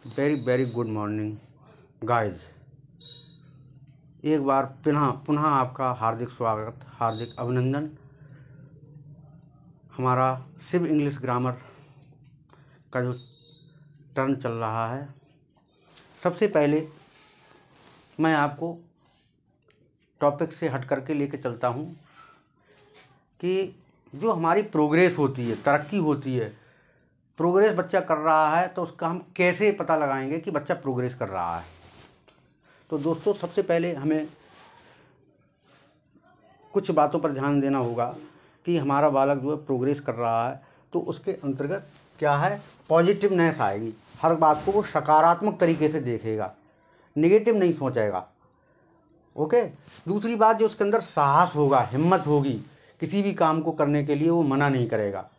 Very very good morning guys. एक बार पुनः आपका हार्दिक स्वागत, हार्दिक अभिनंदन। हमारा शिव इंग्लिश ग्रामर का जो टर्न चल रहा है, सबसे पहले मैं आपको टॉपिक से हट करके लेके चलता हूँ कि जो हमारी प्रोग्रेस होती है, तरक्की होती है, प्रोग्रेस बच्चा कर रहा है तो उसका हम कैसे पता लगाएंगे कि बच्चा प्रोग्रेस कर रहा है। तो दोस्तों, सबसे पहले हमें कुछ बातों पर ध्यान देना होगा कि हमारा बालक जो है प्रोग्रेस कर रहा है तो उसके अंतर्गत क्या है, पॉजिटिवनेस आएगी। हर बात को वो सकारात्मक तरीके से देखेगा, नेगेटिव नहीं सोचेगा। ओके। दूसरी बात, जो उसके अंदर साहस होगा, हिम्मत होगी, किसी भी काम को करने के लिए वो मना नहीं करेगा,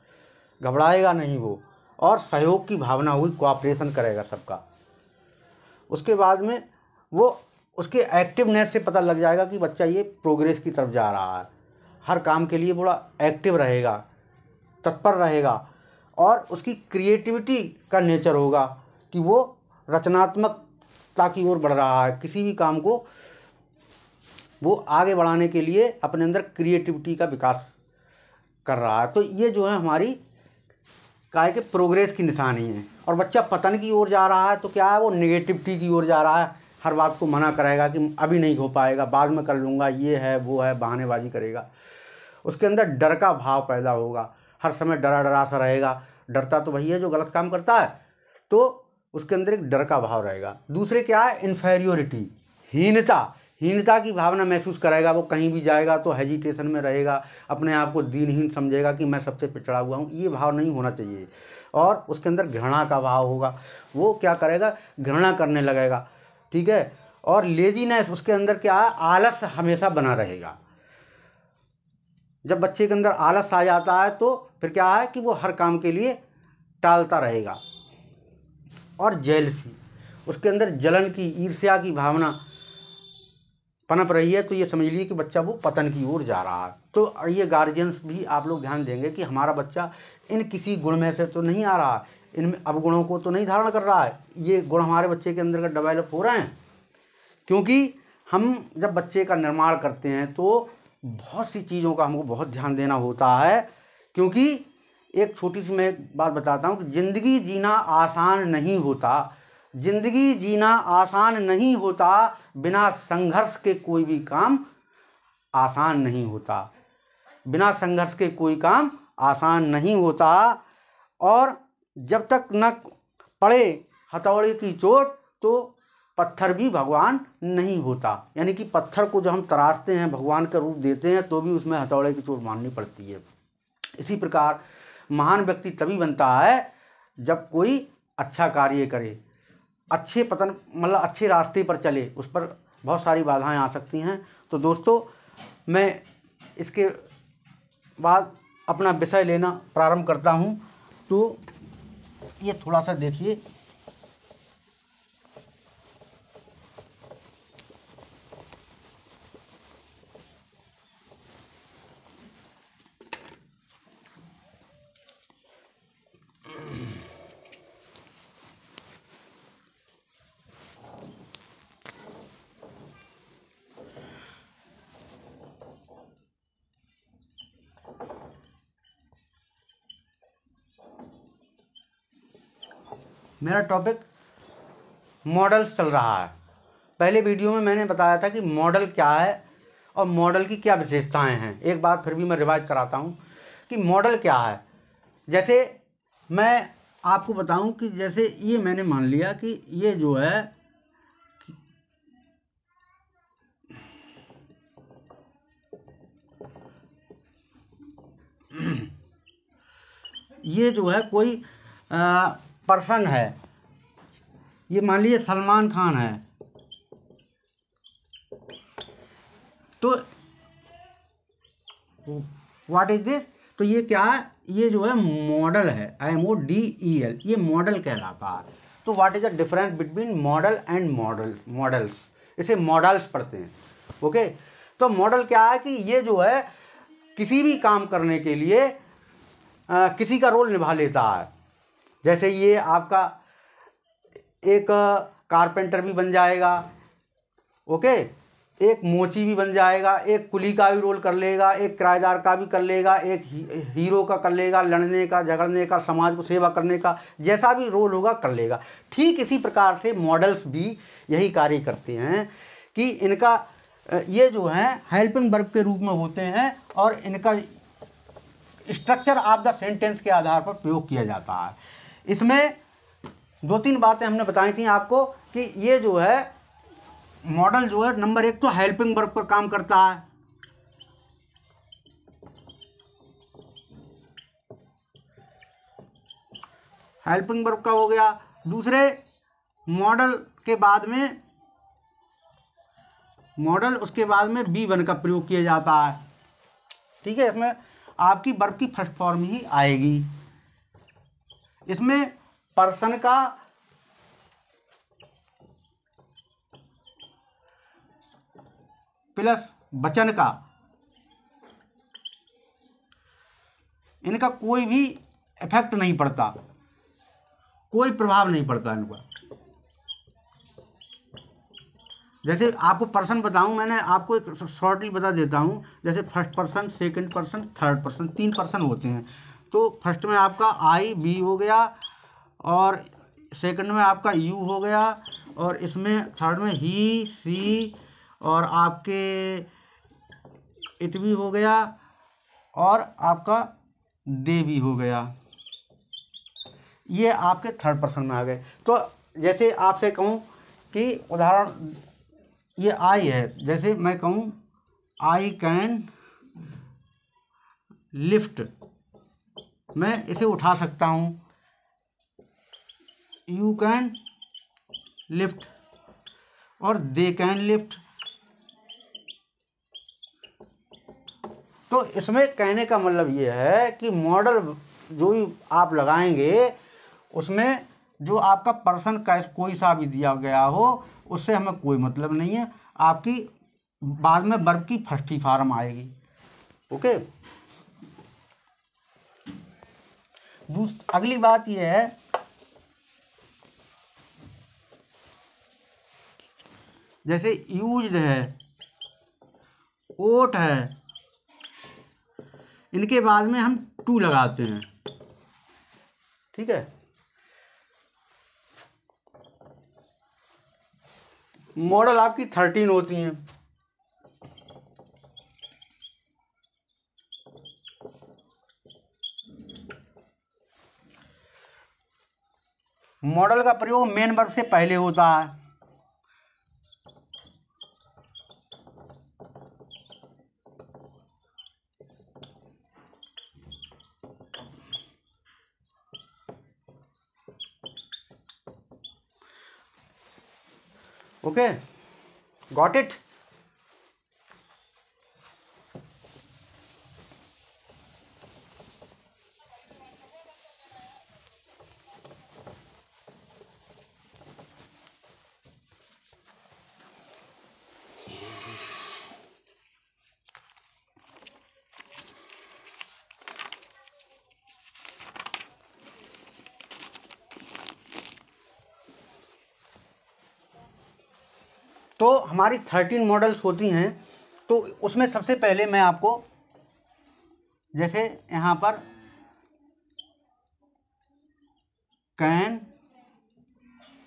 घबराएगा नहीं वो, और सहयोग की भावना हुई, कोऑपरेशन करेगा सबका। उसके बाद में वो उसके एक्टिवनेस से पता लग जाएगा कि बच्चा ये प्रोग्रेस की तरफ जा रहा है। हर काम के लिए बड़ा एक्टिव रहेगा, तत्पर रहेगा, और उसकी क्रिएटिविटी का नेचर होगा कि वो रचनात्मकता की ओर बढ़ रहा है। किसी भी काम को वो आगे बढ़ाने के लिए अपने अंदर क्रिएटिविटी का विकास कर रहा है। तो ये जो है हमारी काय के प्रोग्रेस की निशानी है। और बच्चा पतन की ओर जा रहा है तो क्या है, वो नेगेटिविटी की ओर जा रहा है, हर बात को मना करेगा कि अभी नहीं हो पाएगा, बाद में कर लूँगा, ये है वो है, बहानेबाजी करेगा। उसके अंदर डर का भाव पैदा होगा, हर समय डरा डरा सा रहेगा। डरता तो वही है जो गलत काम करता है, तो उसके अंदर एक डर का भाव रहेगा। दूसरे क्या है, इन्फेरियोरिटी, हीनता की भावना महसूस करेगा। वो कहीं भी जाएगा तो हेजिटेशन में रहेगा, अपने आप को दीनहीन समझेगा कि मैं सबसे पिछड़ा हुआ हूँ। ये भाव नहीं होना चाहिए। और उसके अंदर घृणा का भाव होगा, वो क्या करेगा, घृणा करने लगेगा। ठीक है। और लेजीनेस, उसके अंदर क्या है, आलस हमेशा बना रहेगा। जब बच्चे के अंदर आलस आ जाता है तो फिर क्या है कि वो हर काम के लिए टालता रहेगा। और जेलसी, उसके अंदर जलन की, ईर्ष्या की भावना पनप रही है, तो ये समझ लीजिए कि बच्चा वो पतन की ओर जा रहा है। तो ये गार्जियंस भी आप लोग ध्यान देंगे कि हमारा बच्चा इन किसी गुण में से तो नहीं आ रहा है, इन अवगुणों को तो नहीं धारण कर रहा है। ये गुण हमारे बच्चे के अंदर डेवलप हो रहे हैं, क्योंकि हम जब बच्चे का निर्माण करते हैं तो बहुत सी चीज़ों का हमको बहुत ध्यान देना होता है। क्योंकि एक छोटी सी मैं एक बात बताता हूँ कि ज़िंदगी जीना आसान नहीं होता, ज़िंदगी जीना आसान नहीं होता, बिना संघर्ष के कोई भी काम आसान नहीं होता, बिना संघर्ष के कोई काम आसान नहीं होता। और जब तक न पड़े हथौड़े की चोट तो पत्थर भी भगवान नहीं होता। यानी कि पत्थर को जब हम तराशते हैं, भगवान का रूप देते हैं, तो भी उसमें हथौड़े की चोट मारनी पड़ती है। इसी प्रकार महान व्यक्ति तभी बनता है जब कोई अच्छा कार्य करे, अच्छे अच्छे रास्ते पर चले। उस पर बहुत सारी बाधाएं आ सकती हैं। तो दोस्तों, मैं इसके बाद अपना विषय लेना प्रारंभ करता हूं। तो ये थोड़ा सा देखिए, मेरा टॉपिक मॉडल्स चल रहा है। पहले वीडियो में मैंने बताया था कि मॉडल क्या है और मॉडल की क्या विशेषताएं हैं। एक बात फिर भी मैं रिवाइज कराता हूं कि मॉडल क्या है। जैसे मैं आपको बताऊं कि जैसे ये मैंने मान लिया कि ये जो है ये जो है कोई पर्सन है, ये मान लीजिए सलमान खान है। तो व्हाट इज दिस, तो ये क्या है, ये जो है मॉडल है, MODEL, ये मॉडल कहलाता है। तो what is the difference between model and models, इसे मॉडल्स पढ़ते हैं। ओके। तो मॉडल क्या है कि ये जो है किसी भी काम करने के लिए किसी का रोल निभा लेता है। जैसे ये आपका एक कारपेंटर भी बन जाएगा, ओके, एक मोची भी बन जाएगा, एक कुली का भी रोल कर लेगा, एक किराएदार का भी कर लेगा, एक हीरो का कर लेगा, लड़ने का, झगड़ने का, समाज को सेवा करने का, जैसा भी रोल होगा कर लेगा। ठीक इसी प्रकार से मॉडल्स भी यही कार्य करते हैं कि इनका ये जो है हेल्पिंग वर्ब के रूप में होते हैं और इनका स्ट्रक्चर ऑफ द सेंटेंस के आधार पर प्रयोग किया जाता है। इसमें 2-3 बातें हमने बताई थी आपको कि ये जो है मॉडल जो है नंबर 1 तो हेल्पिंग वर्ब पर काम करता है, हेल्पिंग वर्ब का हो गया। दूसरे मॉडल के बाद में उसके बाद में बी वन का प्रयोग किया जाता है, ठीक है। इसमें आपकी वर्ब की फर्स्ट फॉर्म ही आएगी। इसमें पर्सन का प्लस वचन का इनका कोई भी इफेक्ट नहीं पड़ता, कोई प्रभाव नहीं पड़ता इनका। जैसे आपको पर्सन बताऊं, मैंने आपको एक शॉर्टली बता देता हूं। जैसे first person, second person, third person, 3 person होते हैं। तो फर्स्ट में आपका आई बी हो गया और सेकंड में आपका यू हो गया और इसमें थर्ड में ही सी और आपके इट भी हो गया और आपका दे भी हो गया। ये आपके थर्ड पर्सन में आ गए। तो जैसे आपसे कहूँ कि उदाहरण ये आई है, जैसे मैं कहूँ आई कैन लिफ्ट, मैं इसे उठा सकता हूँ। यू कैन लिफ्ट और दे कैन लिफ्ट। तो इसमें कहने का मतलब ये है कि मॉडल जो भी आप लगाएंगे उसमें जो आपका पर्सन का कोई सा भी दिया गया हो उससे हमें कोई मतलब नहीं है, आपकी बाद में वर्ब की फर्स्ट ही फॉर्म आएगी, ओके। अगली बात यह है जैसे यूज्ड है, ओट है, इनके बाद में हम टू लगाते हैं, ठीक है। मॉडल आपकी 13 होती हैं। मॉडल का प्रयोग मेन वर्ब से पहले होता है। Okay, got it. तो हमारी 13 मॉडल्स होती हैं। तो उसमें सबसे पहले मैं आपको जैसे यहाँ पर कैन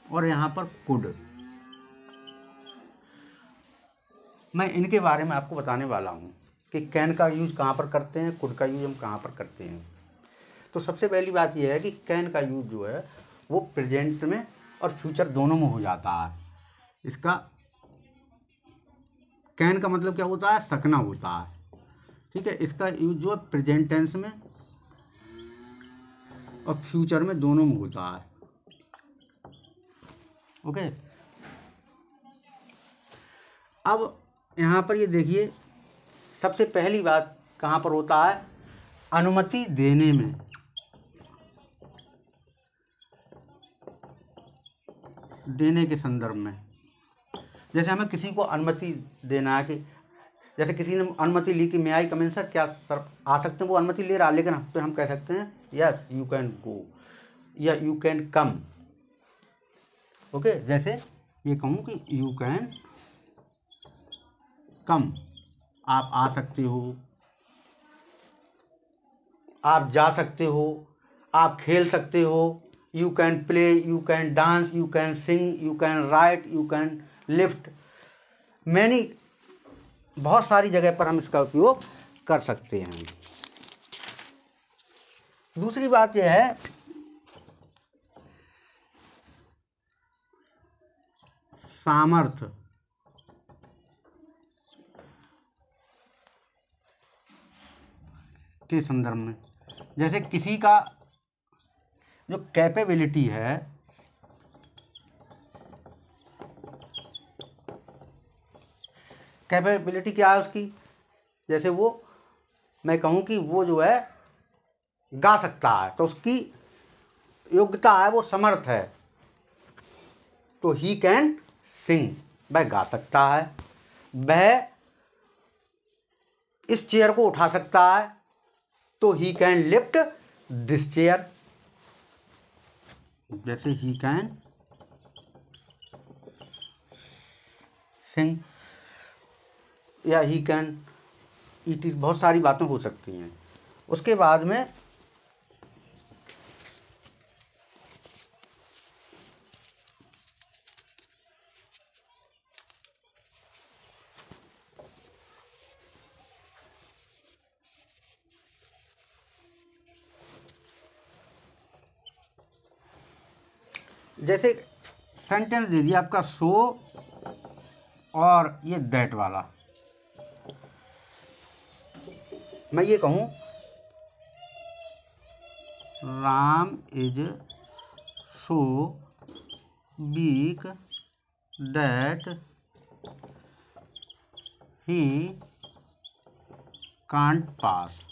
और यहाँ पर कुड, मैं इनके बारे में आपको बताने वाला हूँ कि कैन का यूज़ कहाँ पर करते हैं, कुड का यूज़ हम कहाँ पर करते हैं। तो सबसे पहली बात यह है कि कैन का यूज़ जो है वो प्रेजेंट में और फ्यूचर दोनों में हो जाता है। इसका कैन का मतलब क्या होता है, सकना होता है, ठीक है। इसका यूज जो है प्रेजेंट टेंस में और फ्यूचर में दोनों में होता है, ओके। अब यहाँ पर ये देखिए सबसे पहली बात कहाँ पर होता है, अनुमति देने में। देने के संदर्भ में, जैसे हमें किसी को अनुमति देना है कि जैसे किसी ने अनुमति ली कि मैं आई कमेंट सर, क्या सर आ सकते हैं, वो अनुमति ले रहा है, लेकिन फिर हम कह सकते हैं यस यू कैन गो या यू कैन कम, ओके, जैसे ये कहूँ कि यू कैन कम, आप आ सकते हो, आप जा सकते हो, आप खेल सकते हो। You can play, you can dance, you can sing, you can write, you can lift. Many, बहुत सारी जगह पर हम इसका उपयोग कर सकते हैं। दूसरी बात यह है सामर्थ्य के संदर्भ में, जैसे किसी का जो कैपेबिलिटी है, कैपेबिलिटी क्या है उसकी, जैसे वो, मैं कहूँ कि वो जो है गा सकता है, तो उसकी योग्यता है, वो समर्थ है, तो ही कैन सिंग, वह गा सकता है। वह इस चेयर को उठा सकता है, तो he can lift this chair. जैसे ही कैन सिंग या ही कैन ईट, बहुत सारी बातें हो सकती हैं। उसके बाद में जैसे सेंटेंस दे दिया आपका सो और ये दैट वाला, मैं ये कहूँ Ram is so weak that he can't pass.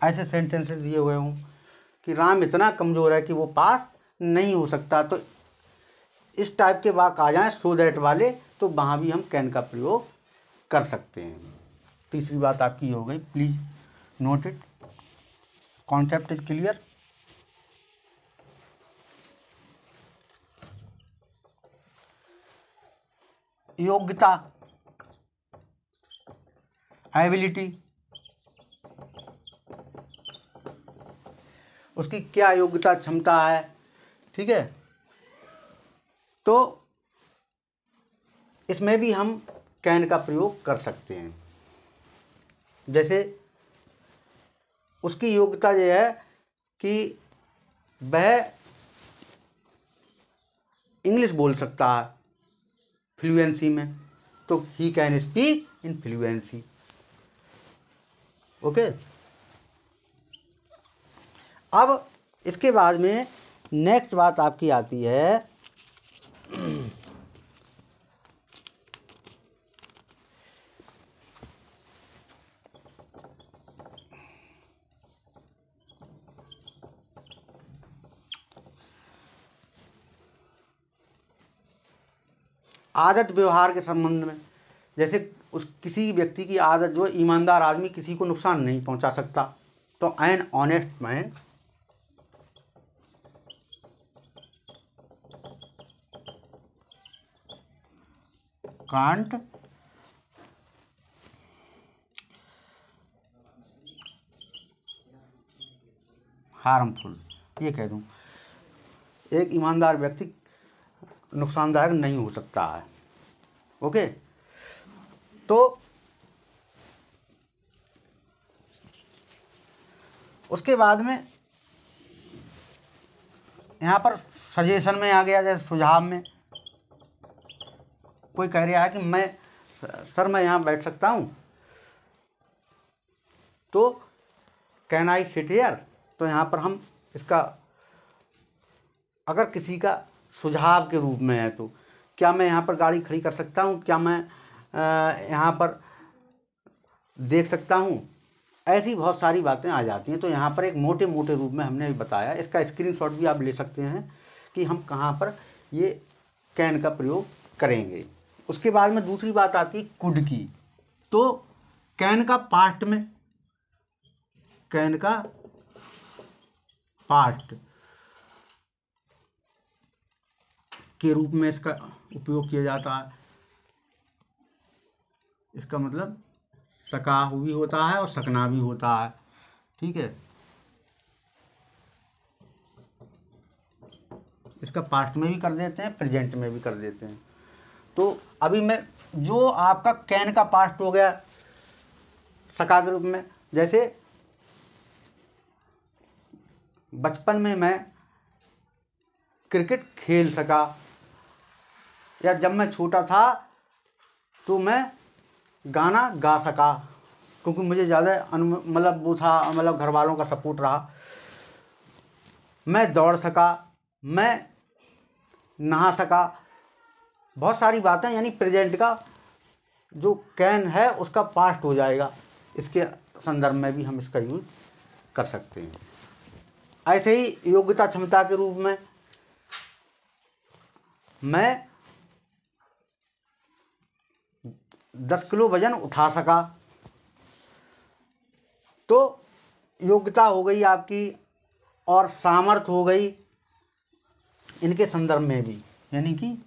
ऐसे सेंटेंसेस दिए हुए हूँ कि राम इतना कमज़ोर है कि वो पास नहीं हो सकता, तो इस टाइप के वाक्य आ जाएं सो दैट वाले, तो वहाँ भी हम कैन का प्रयोग कर सकते हैं। तीसरी बात आपकी हो गई, please note it, concept is clear. योग्यता, एबिलिटी, उसकी क्या योग्यता क्षमता है, ठीक है। तो इसमें भी हम कैन का प्रयोग कर सकते हैं। जैसे उसकी योग्यता यह है कि वह इंग्लिश बोल सकता है फ्लुएंसी में, तो he can speak in fluency. Okay, अब इसके बाद में नेक्स्ट बात आपकी आती है आदत व्यवहार के संबंध में। जैसे उस किसी व्यक्ति की आदत जो है, ईमानदार आदमी किसी को नुकसान नहीं पहुंचा सकता, तो an honest man can't harmful, ये कह दूं, एक ईमानदार व्यक्ति नुकसानदायक नहीं हो सकता है। ओके, तो उसके बाद में यहाँ पर सजेशन में आ गया, जैसे सुझाव में कोई कह रहा है कि मैं यहाँ बैठ सकता हूँ, तो कैन आई सिट हियर, तो यहाँ पर हम इसका, अगर किसी का सुझाव के रूप में है, तो क्या मैं यहाँ पर गाड़ी खड़ी कर सकता हूँ, क्या मैं यहाँ पर देख सकता हूँ, ऐसी बहुत सारी बातें आ जाती हैं। तो यहाँ पर एक मोटे मोटे रूप में हमने बताया, इसका स्क्रीनशॉट भी आप ले सकते हैं कि हम कहाँ पर ये कैन का प्रयोग करेंगे। उसके बाद में दूसरी बात आती है कुड की। तो कैन का पास्ट में, कैन का पास्ट के रूप में इसका उपयोग किया जाता है। इसका मतलब सका भी होता है और सकना भी होता है। ठीक है, इसका पास्ट में भी कर देते हैं, प्रेजेंट में भी कर देते हैं। तो अभी मैं जो आपका कैन का पास्ट हो गया सका के रूप में, जैसे बचपन में मैं क्रिकेट खेल सका, या जब मैं छोटा था तो मैं गाना गा सका, क्योंकि मुझे ज़्यादा मतलब वो था, मतलब घर वालों का सपोर्ट रहा। मैं दौड़ सका, मैं नहा सका, बहुत सारी बातें, यानी प्रेजेंट का जो कैन है उसका पास्ट हो जाएगा। इसके संदर्भ में भी हम इसका यूज कर सकते हैं। ऐसे ही योग्यता क्षमता के रूप में मैं 10 किलो वजन उठा सका, तो योग्यता हो गई आपकी, और सामर्थ्य हो गई इनके संदर्भ में भी, यानी कि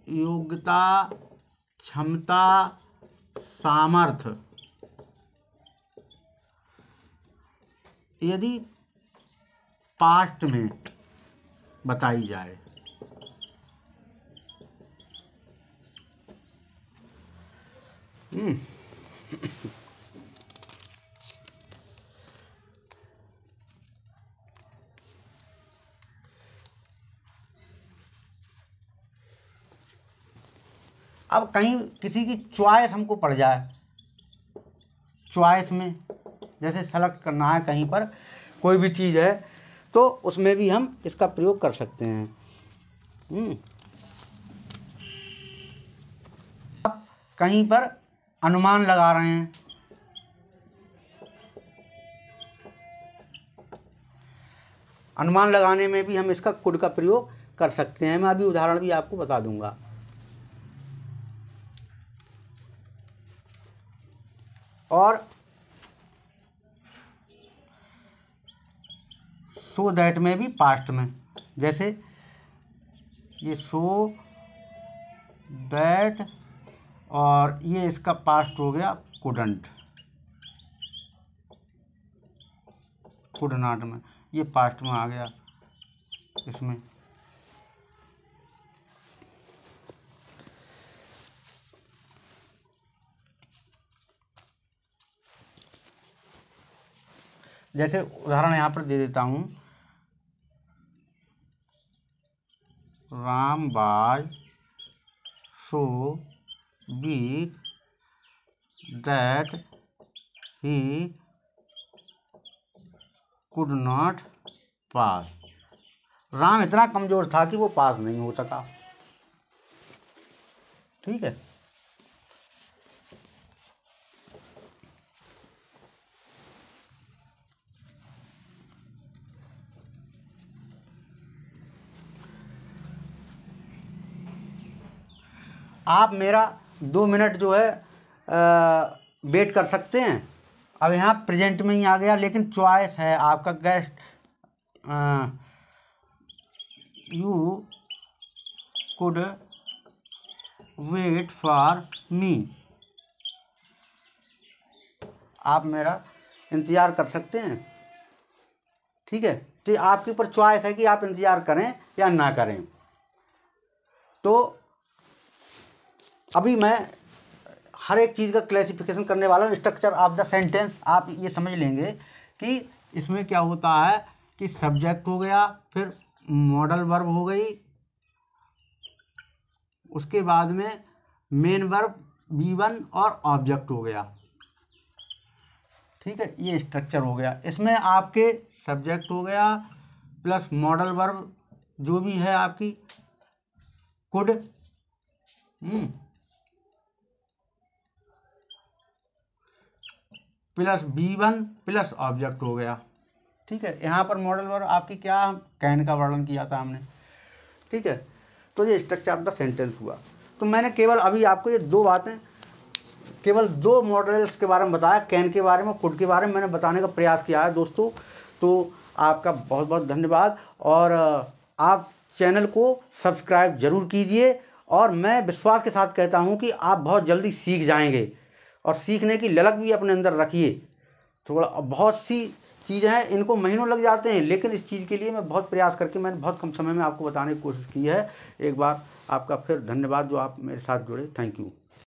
योग्यता क्षमता सामर्थ्य यदि पास्ट में बताई जाए, अब कहीं किसी की चॉइस हमको पड़ जाए, चॉइस में जैसे सेलेक्ट करना है कहीं पर कोई भी चीज़ है, तो उसमें भी हम इसका प्रयोग कर सकते हैं। अब कहीं पर अनुमान लगा रहे हैं, अनुमान लगाने में भी हम इसका कुड का प्रयोग कर सकते हैं। मैं अभी उदाहरण भी आपको बता दूंगा। और सो दैट में भी पास्ट में, जैसे ये सो दैट, और ये इसका पास्ट हो गया कुडंट, कुड नॉट में, ये पास्ट में आ गया इसमें। जैसे उदाहरण यहाँ पर दे देता हूँ, Ram was so weak that he could not pass. Ram इतना कमज़ोर था कि वो पास नहीं हो सका। ठीक है, आप मेरा 2 मिनट जो है वेट कर सकते हैं। अब यहाँ प्रेजेंट में ही आ गया, लेकिन चॉइस है आपका guess, you could wait for me, आप मेरा इंतज़ार कर सकते हैं। ठीक है, तो आपके ऊपर चॉइस है कि आप इंतज़ार करें या ना करें। तो अभी मैं हर एक चीज़ का क्लासिफिकेशन करने वाला हूँ। स्ट्रक्चर ऑफ द सेंटेंस आप ये समझ लेंगे कि इसमें क्या होता है कि सब्जेक्ट हो गया, फिर मॉडल वर्ब हो गई, उसके बाद में मेन वर्ब V1 और ऑब्जेक्ट हो गया। ठीक है, ये स्ट्रक्चर हो गया। इसमें आपके सब्जेक्ट हो गया प्लस मॉडल वर्ब जो भी है आपकी could, plus V1 plus object हो गया। ठीक है, यहाँ पर मॉडल वर्ब आपकी क्या कैन का वर्णन किया था हमने। ठीक है, तो ये स्ट्रक्चर ऑफ द सेंटेंस हुआ। तो मैंने केवल अभी आपको ये 2 बातें, केवल 2 मॉडल्स के बारे में बताया, कैन के बारे में, कुड के बारे में मैंने बताने का प्रयास किया है दोस्तों। तो आपका बहुत बहुत धन्यवाद। और आप चैनल को सब्सक्राइब ज़रूर कीजिए। और मैं विश्वास के साथ कहता हूँ कि आप बहुत जल्दी सीख जाएंगे, और सीखने की ललक भी अपने अंदर रखिए। थोड़ा बहुत सी चीज़ें हैं, इनको महीनों लग जाते हैं, लेकिन इस चीज़ के लिए मैं बहुत प्रयास करके मैंने बहुत कम समय में आपको बताने की कोशिश की है। एक बार आपका फिर धन्यवाद जो आप मेरे साथ जुड़े। Thank you.